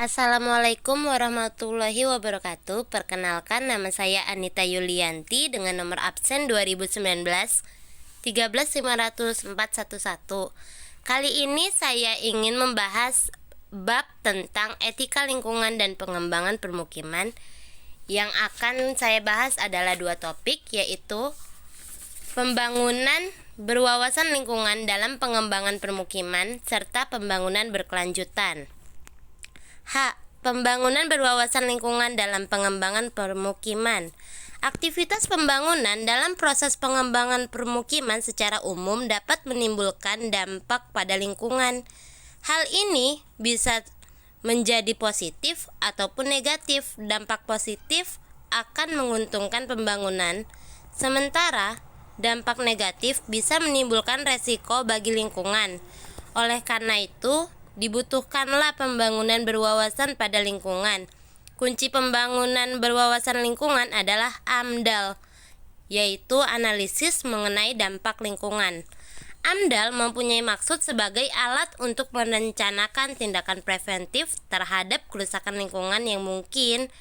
Assalamualaikum warahmatullahi wabarakatuh. Perkenalkan, nama saya Anita Yulianti dengan nomor absen 2019 1350411. Kali ini saya ingin membahas bab tentang etika lingkungan dan pengembangan permukiman. Yang akan saya bahas adalah dua topik, yaitu pembangunan berwawasan lingkungan dalam pengembangan permukiman serta pembangunan berkelanjutan. Pembangunan berwawasan lingkungan dalam pengembangan permukiman. Aktivitas pembangunan dalam proses pengembangan permukiman secara umum dapat menimbulkan dampak pada lingkungan. Hal ini bisa menjadi positif ataupun negatif. Dampak positif akan menguntungkan pembangunan, sementara dampak negatif bisa menimbulkan resiko bagi lingkungan. Oleh karena itu, dibutuhkanlah pembangunan berwawasan pada lingkungan. Kunci pembangunan berwawasan lingkungan adalah AMDAL, yaitu analisis mengenai dampak lingkungan. AMDAL mempunyai maksud sebagai alat untuk merencanakan tindakan preventif terhadap kerusakan lingkungan yang mungkin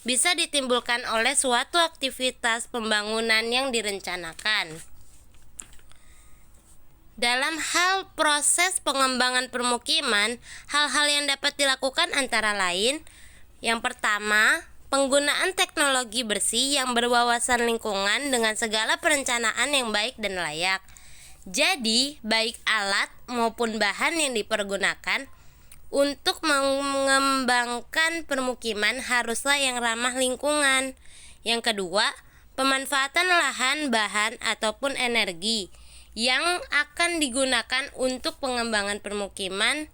bisa ditimbulkan oleh suatu aktivitas pembangunan yang direncanakan. Dalam hal proses pengembangan permukiman, hal-hal yang dapat dilakukan antara lain: yang pertama, penggunaan teknologi bersih yang berwawasan lingkungan dengan segala perencanaan yang baik dan layak. Jadi, baik alat maupun bahan yang dipergunakan untuk mengembangkan permukiman haruslah yang ramah lingkungan. Yang kedua, pemanfaatan lahan, bahan, ataupun energi yang akan digunakan untuk pengembangan permukiman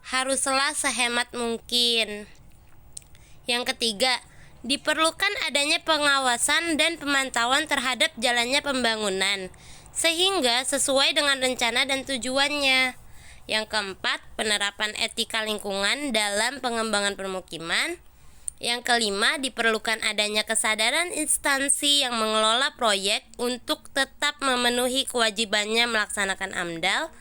haruslah sehemat mungkin. Yang ketiga, diperlukan adanya pengawasan dan pemantauan terhadap jalannya pembangunan sehingga sesuai dengan rencana dan tujuannya. Yang keempat, penerapan etika lingkungan dalam pengembangan permukiman. Yang kelima, diperlukan adanya kesadaran instansi yang mengelola proyek untuk tetap memenuhi kewajibannya melaksanakan AMDAL.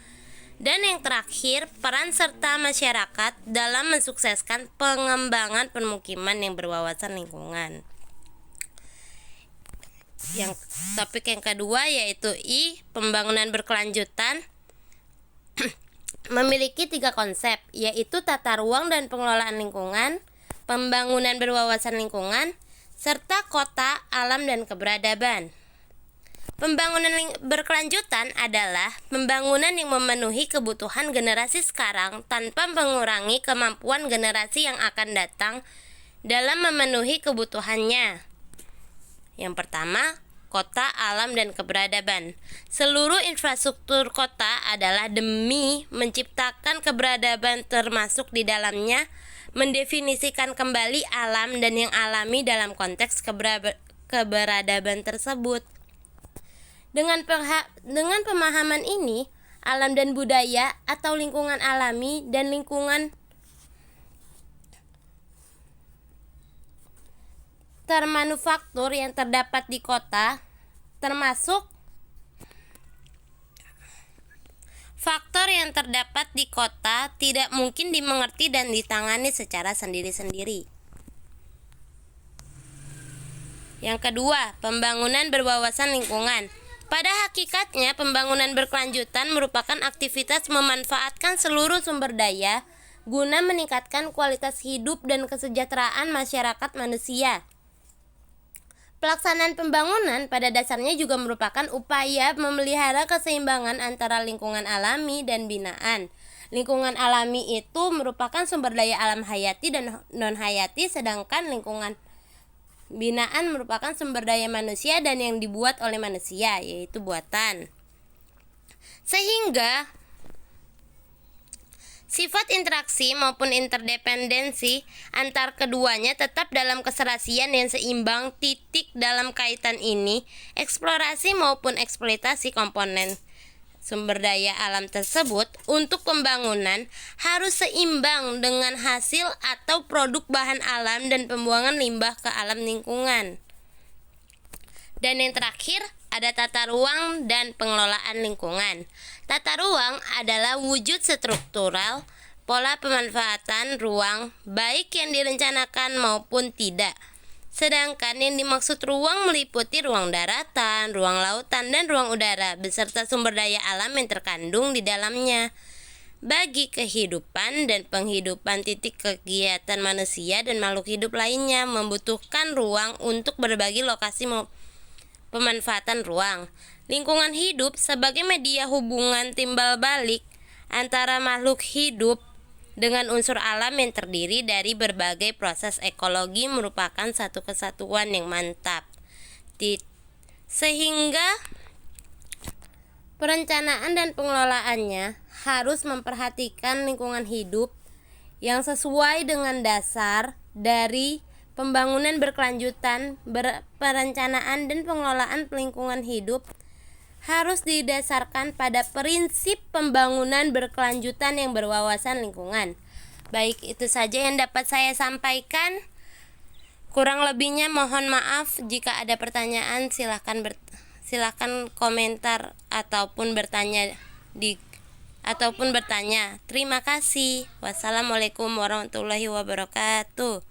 Dan yang terakhir, peran serta masyarakat dalam mensukseskan pengembangan permukiman yang berwawasan lingkungan. Yang topik yang kedua yaitu pembangunan berkelanjutan memiliki 3 konsep, yaitu tata ruang dan pengelolaan lingkungan, pembangunan berwawasan lingkungan, serta kota, alam, dan keberadaban. Pembangunan berkelanjutan adalah pembangunan yang memenuhi kebutuhan generasi sekarang tanpa mengurangi kemampuan generasi yang akan datang dalam memenuhi kebutuhannya. Yang pertama, kota, alam, dan keberadaban. Seluruh infrastruktur kota adalah demi menciptakan keberadaban, termasuk di dalamnya mendefinisikan kembali alam dan yang alami dalam konteks keberadaban tersebut. Dengan pemahaman ini, alam dan budaya atau lingkungan alami dan lingkungan termanufaktur yang terdapat di kota, termasuk faktor yang terdapat di kota, tidak mungkin dimengerti dan ditangani secara sendiri-sendiri. Yang kedua, pembangunan berwawasan lingkungan. Pada hakikatnya, pembangunan berkelanjutan merupakan aktivitas memanfaatkan seluruh sumber daya guna meningkatkan kualitas hidup dan kesejahteraan masyarakat manusia. Pelaksanaan pembangunan pada dasarnya juga merupakan upaya memelihara keseimbangan antara lingkungan alami dan binaan. Lingkungan alami itu merupakan sumber daya alam hayati dan non-hayati, sedangkan lingkungan binaan merupakan sumber daya manusia dan yang dibuat oleh manusia, yaitu buatan. Sehingga sifat interaksi maupun interdependensi antar keduanya tetap dalam keserasian yang seimbang. Dalam kaitan ini, eksplorasi maupun eksploitasi komponen sumber daya alam tersebut untuk pembangunan harus seimbang dengan hasil atau produk bahan alam dan pembuangan limbah ke alam lingkungan. Dan yang terakhir, ada tata ruang dan pengelolaan lingkungan. Tata ruang adalah wujud struktural pola pemanfaatan ruang baik yang direncanakan maupun tidak. Sedangkan yang dimaksud ruang meliputi ruang daratan, ruang lautan, dan ruang udara beserta sumber daya alam yang terkandung di dalamnya. Bagi kehidupan dan penghidupan titik kegiatan manusia dan makhluk hidup lainnya membutuhkan ruang untuk berbagi lokasi pemanfaatan ruang. Lingkungan hidup sebagai media hubungan timbal balik antara makhluk hidup dengan unsur alam yang terdiri dari berbagai proses ekologi merupakan satu kesatuan yang mantap. Sehingga perencanaan dan pengelolaannya harus memperhatikan lingkungan hidup yang sesuai dengan dasar dari pembangunan berkelanjutan. Perencanaan dan pengelolaan lingkungan hidup harus didasarkan pada prinsip pembangunan berkelanjutan yang berwawasan lingkungan. Baik, itu saja yang dapat saya sampaikan. Kurang lebihnya mohon maaf. Jika ada pertanyaan silahkan komentar ataupun bertanya Terima kasih. Wassalamualaikum warahmatullahi wabarakatuh.